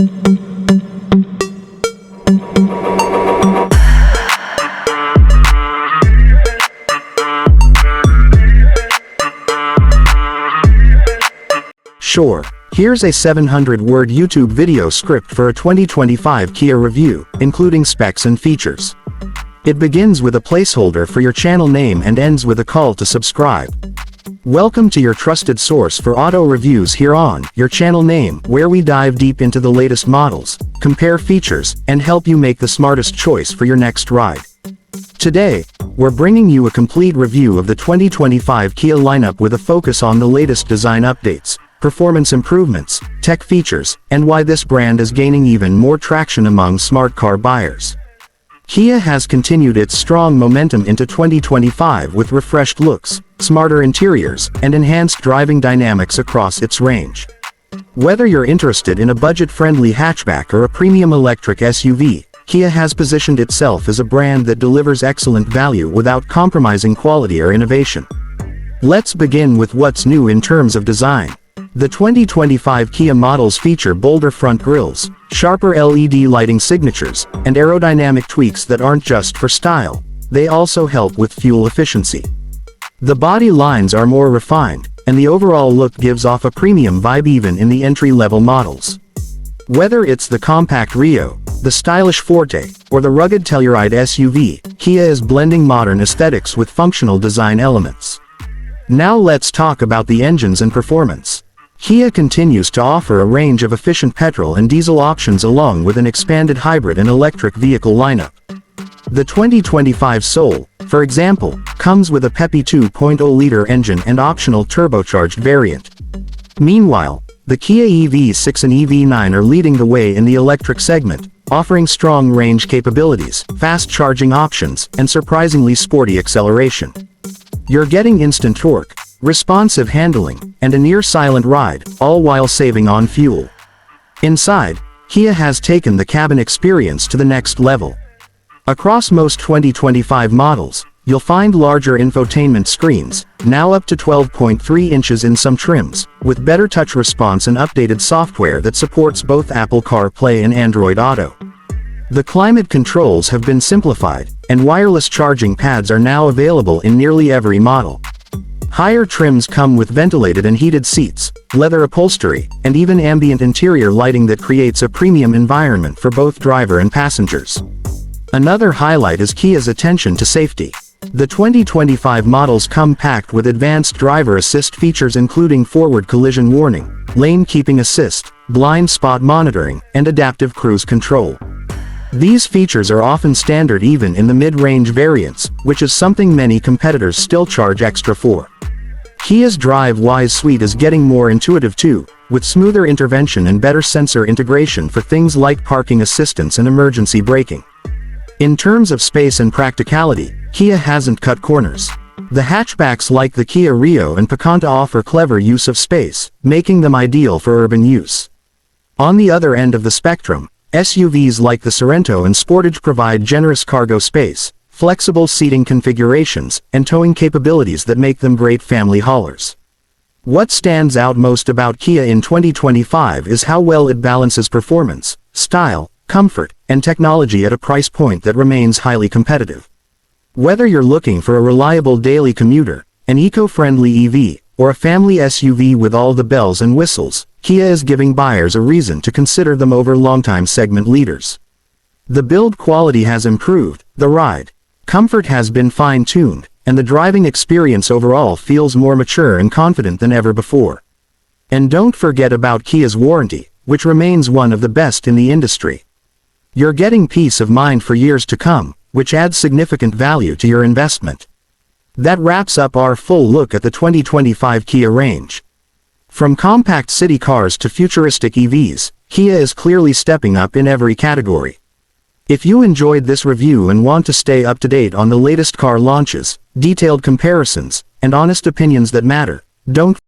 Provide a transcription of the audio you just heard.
Sure, here's a 700-word YouTube video script for a 2025 Kia review, including specs and features. It begins with a placeholder for your channel name and ends with a call to subscribe. Welcome to your trusted source for auto reviews here on your channel name, where we dive deep into the latest models, compare features, and help you make the smartest choice for your next ride. Today, we're bringing you a complete review of the 2025 Kia lineup with a focus on the latest design updates, performance improvements, tech features, and why this brand is gaining even more traction among smart car buyers. Kia has continued its strong momentum into 2025 with refreshed looks, smarter interiors, and enhanced driving dynamics across its range. Whether you're interested in a budget-friendly hatchback or a premium electric SUV, Kia has positioned itself as a brand that delivers excellent value without compromising quality or innovation. Let's begin with what's new in terms of design. The 2025 Kia models feature bolder front grille, sharper LED lighting signatures, and aerodynamic tweaks that aren't just for style, they also help with fuel efficiency. The body lines are more refined, and the overall look gives off a premium vibe even in the entry-level models. Whether it's the compact Rio, the stylish Forte, or the rugged Telluride SUV, Kia is blending modern aesthetics with functional design elements. Now let's talk about the engines and performance. Kia continues to offer a range of efficient petrol and diesel options along with an expanded hybrid and electric vehicle lineup. The 2025 Soul, for example, comes with a peppy 2.0-liter engine and optional turbocharged variant. Meanwhile, the Kia EV6 and EV9 are leading the way in the electric segment, offering strong range capabilities, fast charging options, and surprisingly sporty acceleration. You're getting instant torque, responsive handling, and a near-silent ride, all while saving on fuel. Inside, Kia has taken the cabin experience to the next level. Across most 2025 models, you'll find larger infotainment screens, now up to 12.3 inches in some trims, with better touch response and updated software that supports both Apple CarPlay and Android Auto. The climate controls have been simplified, and wireless charging pads are now available in nearly every model. Higher trims come with ventilated and heated seats, leather upholstery, and even ambient interior lighting that creates a premium environment for both driver and passengers. Another highlight is Kia's attention to safety. The 2025 models come packed with advanced driver assist features including forward collision warning, lane keeping assist, blind spot monitoring, and adaptive cruise control. These features are often standard even in the mid-range variants, which is something many competitors still charge extra for. Kia's DriveWise suite is getting more intuitive too, with smoother intervention and better sensor integration for things like parking assistance and emergency braking. In terms of space and practicality, Kia hasn't cut corners. The hatchbacks like the Kia Rio and Picanto offer clever use of space, making them ideal for urban use. On the other end of the spectrum, SUVs like the Sorento and Sportage provide generous cargo space, flexible seating configurations, and towing capabilities that make them great family haulers. What stands out most about Kia in 2025 is how well it balances performance, style, comfort, and technology at a price point that remains highly competitive. Whether you're looking for a reliable daily commuter, an eco-friendly EV, or a family SUV with all the bells and whistles, Kia is giving buyers a reason to consider them over longtime segment leaders. The build quality has improved, the ride comfort has been fine-tuned, and the driving experience overall feels more mature and confident than ever before. And don't forget about Kia's warranty, which remains one of the best in the industry. You're getting peace of mind for years to come, which adds significant value to your investment. That wraps up our full look at the 2025 Kia range. From compact city cars to futuristic EVs, Kia is clearly stepping up in every category. If you enjoyed this review and want to stay up to date on the latest car launches, detailed comparisons, and honest opinions that matter, don't